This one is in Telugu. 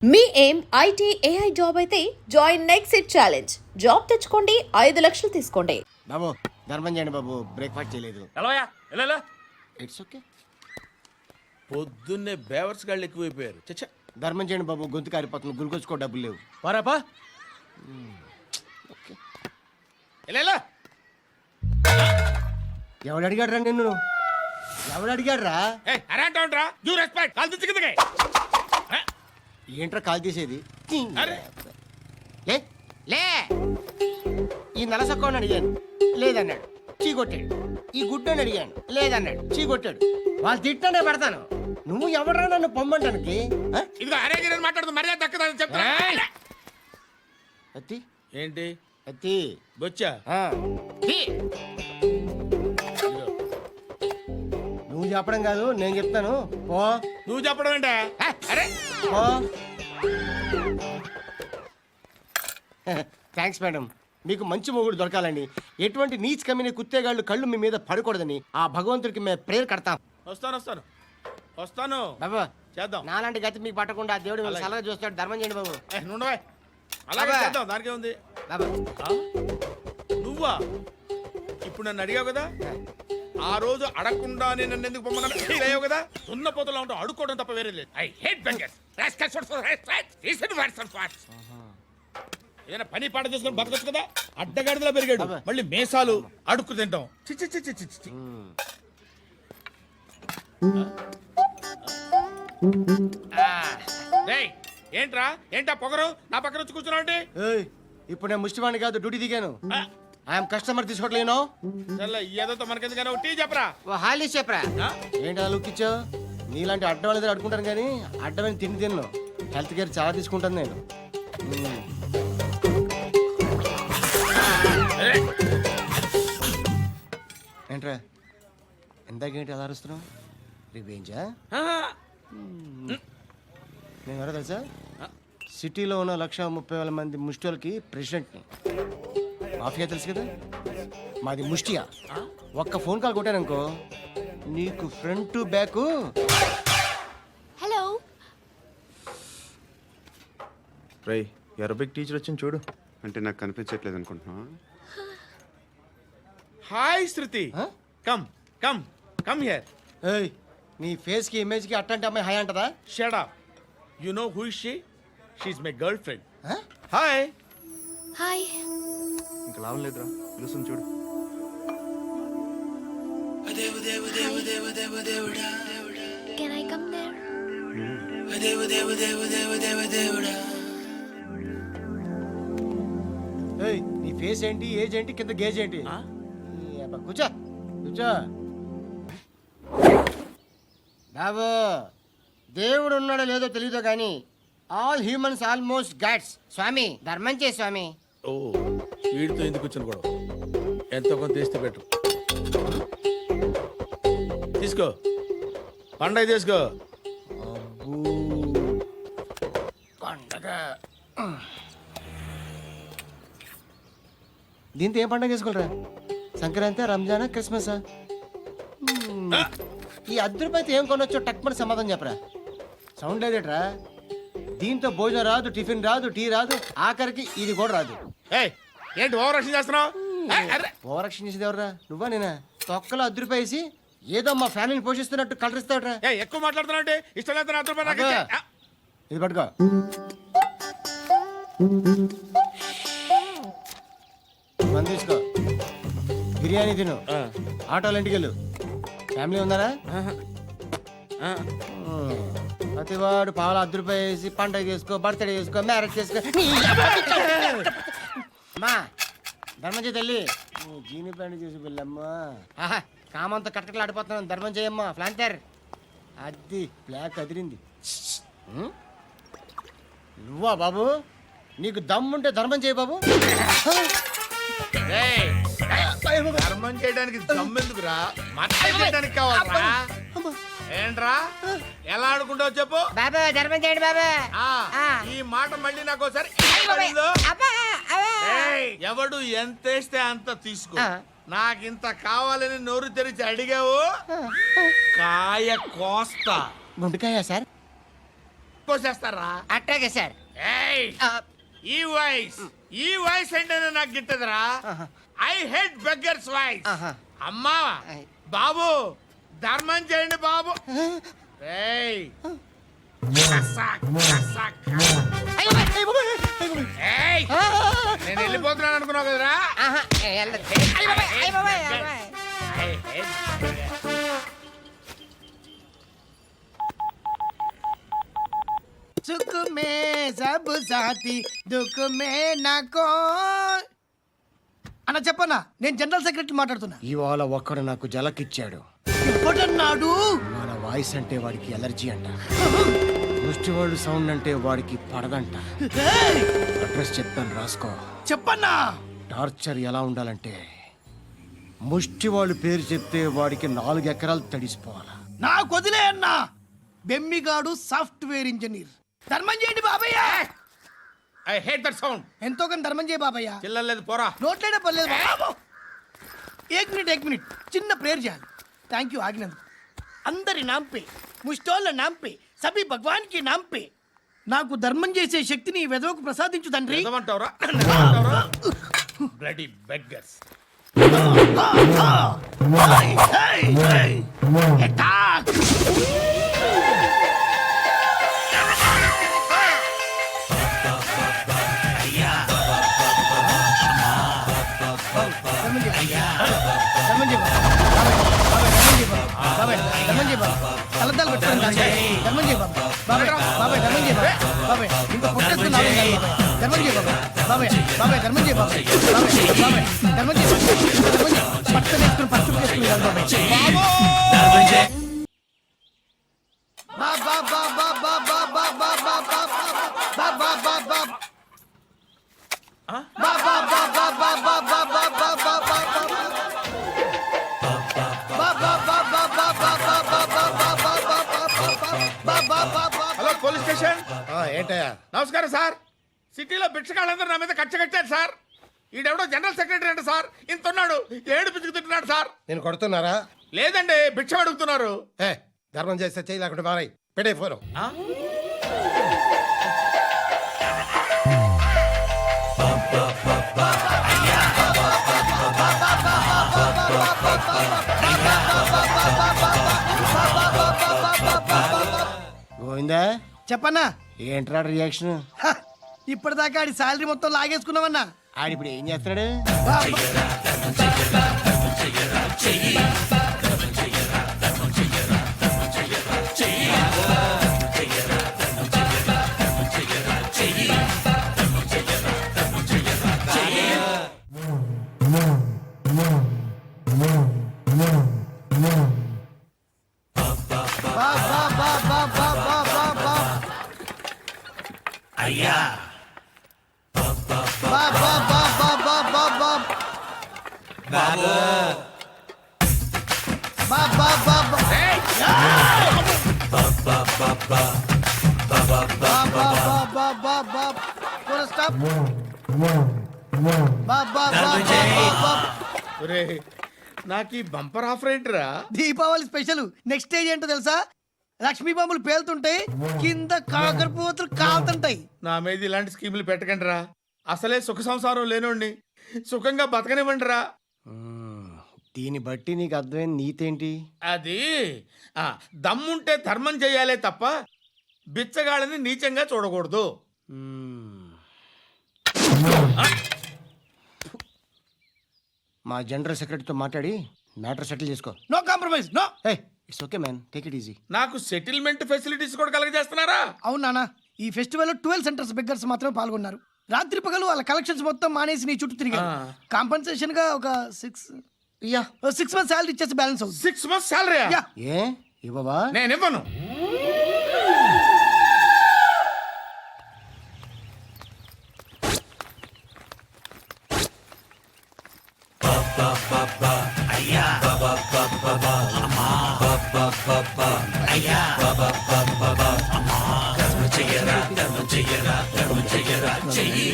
మీ ఏం ఐటీ ఏఐ జాబ్ అయితే join next it challenge. Job తెచ్చుకోండి, 5 లక్షలు తీసుకోండి. బాబు ధర్మం చేయండి బాబు, బ్రేక్ఫాస్ట్ చేయలేదు. It's okay. పొద్దున్నే బేవర్స్ గాళ్ళు ఎక్కువైపోయారు. చచ్చా, ధర్మం చేయండి బాబు, గొంతు కారిపోతుంది, గురికొచ్చుకో డబ్బులు లేవు. పారాపా ఓకే. ఎవడు అడిగాడు రా నిన్ను? ఎవడు అడిగాడు రా? ఏంట్రా కాల్ తీసేది? లే లే. ఈ నలసక్కని అడిగాను, లేదన్నాడు, చీ కొట్టాడు. ఈ గుడ్డని అడిగాను, లేదన్నాడు, చీ కొట్టాడు. వాళ్ళు తిట్టానే పెడతాను. నువ్వు ఎవడరా నన్ను పొమ్మంటానికి? అత్తి ఏంటి అత్తి బొచ్చా? నువ్వు చెప్పడం కాదు, నేను చెప్తాను. పో. నువ్వు చెప్పడం ఏంటే? అరే పో. Thanks madam. మీకు మంచి మొగుడు దొరకాలని, ఎటువంటి నీచ్ కమ్మిన కుత్తేగాళ్ళు కళ్ళు మీ మీద పడకూడదని ఆ భగవంతుడికి మేము ప్రేయర్ కడతాం. వస్తాను బాబా చేద్దాం. నాలాంటి గతి మీకు పట్టకుండా దేవుడు మిమ్మల్ని సలహా చూస్తాడు. ధర్మం చేయండి బాబు. నుండవా, అలాగే బాబా. చేద్దాం. దానికే ఉంది. బాబా నువ్వా ఇప్పుడు నన్ను అడిగావు కదా, ఆ రోజు అడగకుండా నేను నన్ను ఎందుకు పొమ్మన్నావు కదా. సున్న పోతలో ఉంటావు, అడుక్కోవడం తప్ప వేరే లేదు. I hate bangers. ఏదైనా పని పాట చేసుకొని బతకొచ్చు కదా. అడ్డగాడిదలా పెరిగాడు, మళ్ళీ మేసాలు అడుక్కు తింటాం. చిచ్చి చిచ్చి చిచ్చి. ఏంట్రా ఏంటా పొగరు నా పక్కన వచ్చి కూర్చున్నావు అంటే? ఏయ్, ఇప్పుడు నేను ముష్టివాణి కాదు, డ్యూటీ దిగాను. ఐఎమ్ కస్టమర్ తీసుకోవట్లేను. ఏదో మనకెందుకైనా టీ చెప్పరా. హాలీ చెప్పరా. ఏంటి లుక్ ఇచ్చావు? నీలాంటి అడ్డం వాళ్ళ దగ్గర అడుకుంటాను కానీ అడ్డమైన తిండి తిన్ను. హెల్త్ కేర్ చాలా తీసుకుంటాను నేను. ఏంట్రా ఎందాకేంటి అలా అరుస్తున్నావు? రివేంజా? నేను ఎవరో తెలుసా? సిటీలో ఉన్న 130,000 మంది ముష్టిలకి ప్రెసిడెంట్ని. మాఫియా తెలుసు కదా, మాది ముష్టియా. ఒక్క ఫోన్ కాల్ కొట్టాననుకో, నీకు ఫ్రంట్ టు బ్యాక్. హలో రై, అరబిక్ టీచర్ వచ్చింది చూడు. అంటే నాకు కనిపించట్లేదు అనుకుంటున్నా. Hi Shruti, come come come here. ఏయ్, నీ ఫేస్ కి ఇమేజ్ కి అట్టంటే అమ్మాయి హాయ్ అంటదా? Shut up. You know who is she? She is my girlfriend. Hi. Hi. ఇంకా లాభం లేదురా, పిలుస్తుంది చూడు. Can I come there? ఏయ్, నీ ఫేస్ ఏంటి, ఏజ్ ఏంటి, కింద గేజ్ ఏంటి? కూర్చో కూర్చో. బాబు, దేవుడు ఉన్నాడో లేదో తెలియదు కానీ ఆల్ హ్యూమన్స్ ఆల్మోస్ట్ గాడ్స్. స్వామి ధర్మం చే స్వామి. ఓ, వీడితో ఎందుకు వచ్చిన గొడవ? ఎంతో కొంత తీస్తే పెట్టు. తీసుకో, పండగ తీసుకో. పండగ దీంతో ఏం పండగ చేసుకోరా? సంక్రాంతి, రంజానా, క్రిస్మసా? ఈ రూపాయలతో ఏం కొనొచ్చో టక్మని సమాధానం చెప్పరా. సౌండ్ లేదేట్రా? దీంతో భోజనం రాదు, టిఫిన్ రాదు, టీ రాదు, ఆఖరికి ఇది కూడా రాదు. ఏంటి ఓవర్ రక్షణ చేస్తున్నావు? ఓవరాక్షన్ చేసేది ఎవరా? నువ్వా నేనా? తొక్కలో రూపాయలు వేసి ఏదో మా ఫ్యామిలీని పోషిస్తున్నట్టు కలరిస్తాడ్రా. ఎక్కువ మాట్లాడుతున్నావు అంటే ఇష్టం లేదు. ఇది పట్టుకో. మంది తీసుకో, బిర్యానీ తిను, ఆటోలు ఇంటికి వెళ్ళు. ఫ్యామిలీ ఉన్నారా? ప్రతివాడు పావులు రూపాయలు వేసి పండగ చేసుకో, బర్త్డే చేసుకో, మ్యారేజ్ చేసుకో. అమ్మా ధర్మం చేయి తల్లి. జీని ప్యాంట్ చేసి వెళ్ళమ్మా. కామంతో కట్టకట్లు ఆడిపోతున్నాను. ధర్మం చేయమ్మా. ఫ్లాంటర్ అది బ్లాక్ అదిరింది. నువ్వా బాబు? నీకు దమ్ముంటే ధర్మం చేయి బాబు. ధర్మం చేయడానికి దమ్మెందుకురా? మాట్లాడడానికి కావాలరా? ఏంట్రా ఎలా ఆడుకుంటావు చెప్పు. బాబా ధర్మం చేయండి బాబా. ఈ మాట మళ్ళీ నాకు ఒకసారి ఎవడు ఎంత వేస్తే అంత తీసుకో. నాకింత కావాలని నోరు తెరిచి అడిగావు, కాయ కోస్తా. గుండెకాయ సార్? కోసేస్తారా అట్టాగే సార్. ఏయ్ ఈ వాయిస్ ఏంటనే నాకు గిట్టదురా. I hate beggars voice. అమ్మా బాబు ధర్మం చేయండి బాబు. ఏయ్ కసాక్, కసాక్. ఏయ్, నేను వెళ్ళిపోతున్నాను అనుకున్నావు కదరా. I hate beggars. సుఖ మే సబ్ సాథీ దుఃఖ మే నాకో. అన్న చెప్పన్నా, నేను జనరల్ సెక్రటరీ మాట్లాడుతున్నా. ఇవాళ ఒక్కడు నాకు జలకిచ్చాడు. ఎప్పుడన్నాడు? మన వాయిస్ అంటే వాడికి ఎలర్జీ అంట. ముష్టి వాళ్ళు సౌండ్ అంటే వాడికి పడదంట. ఏయ్! అడ్రస్ చెప్తాను రాసుకో. చెప్పన్నా. టార్చర్ ఎలా ఉండాలంటే ముష్టి వాళ్ళు పేరు చెప్తే వాడికి 4 ఎకరాలు తడిసిపోవాలా. నాకు వదిలే అన్నా. బెమ్మిగాడు సాఫ్ట్వేర్ ఇంజనీర్. ధర్మం చేయండి బాబయ్య. I hate that sound. ఎంతో కానీ ధర్మం చేయ బాబయ్య. చిల్లలేదు పోరా. నోట్లేడే పర్లేదు బాబు. ఏక్ మినిట్ చిన్న ప్రేయర్ చేయాలి. థ్యాంక్ యూ ఆగినందుకు. అందరి నాంపే ముష్టోళ్ళ నాంపే సభి భగవాన్ కి నాంపే నాకు ధర్మం చేసే శక్తిని ఈ వెదవకు ప్రసాదించు తండ్రి. నిజమంటావురా? Bloody beggars. Attack! కలద్దాలు పెట్టుకోండి ధర్మం చేయ బాబాయ్. బాబాయ్ ధర్మం చేయ బాబాయ్. ఇంకా పుట్టేస్తున్నావు ధర్మం చేయ బాబాయ్. బాబాయ్ ధర్మం చేయ బాబాయ్. బాబాయ్ ధర్మం చేయ ధర్మం చేయ. పట్టు వేసుకుని పట్టు వేసుకుని హలో పోలీస్ స్టేషన్. ఏంటయ్యా? నమస్కారం సార్. సిటీలో భిక్షగాళ్ళందరూ నా మీద కచ్చ కట్టారు సార్. ఈడెవడో జనరల్ సెక్రటరీ అంట సార్. ఇంత ఉన్నాడు, ఏడు పిచ్చుకు తింటున్నాడు సార్. నేను కొడుతున్నారా? లేదండి, భిక్ష అడుగుతున్నారు. ధర్మం చేస్తే చేయి లేకుండా మారాయి. పెడే ఫోను. ఆ? గోవిందా, చెప్పన్నా. ఏంట్రా రియాక్షన్? ఇప్పటిదాకా ఆడి శాలరీ మొత్తం లాగేసుకున్నావన్నా. ఆడిప్పుడు ఏం చేస్తున్నాడు? అయ్యా ఒరేయ్, నాకు ఈ బంపర్ ఆఫర్ ఏంటిరా? దీపావళి స్పెషల్. నెక్స్ట్ స్టేజ్ ఏంటో తెలుసా? లక్ష్మీ బాంబులు పేలుతుంటాయి, కింద కాకరపువ్వతులు కాలుతుంటాయి. నా మీద ఇలాంటి స్కీములు పెట్టకండి రా. అసలే సుఖ సంసారం లేనోడిని సుఖంగా బతకనివ్వండి రా. దీన్ని బట్టి నీకు అర్థమైన నీతేంటి? అది దమ్ముంటే ధర్మం చేయాలే తప్ప బిచ్చగాళ్ళని నీచంగా చూడకూడదు. మా జనరల్ సెక్రటరీతో మాట్లాడి మ్యాటర్ సెటిల్ చేసుకో. No compromise, no. It's okay man, take it easy. నాకు సెటిల్మెంట్ ఫెసిలిటీస్ కూడా కలగజేస్తున్నారా? అవును నాన్న, ఈ ఫెస్టివల్ 12 సెంటర్స్ బెగ్గర్స్ మాత్రమే పాల్గొన్నారు. రాత్రి పగలు వాళ్ళ కలెక్షన్స్ మొత్తం మానేసి నీ చుట్టూ తిరిగారు. కాంపన్సేషన్ గా ఒక 6 మంత్స్ శాలరీ ఇచ్చేసి బ్యాలెన్స్ అవుతుంది. 6 months salary? యా. ఏ ఇవ్వవా? నేను ఇవ్వను. చెయ్యరా చెయ్యి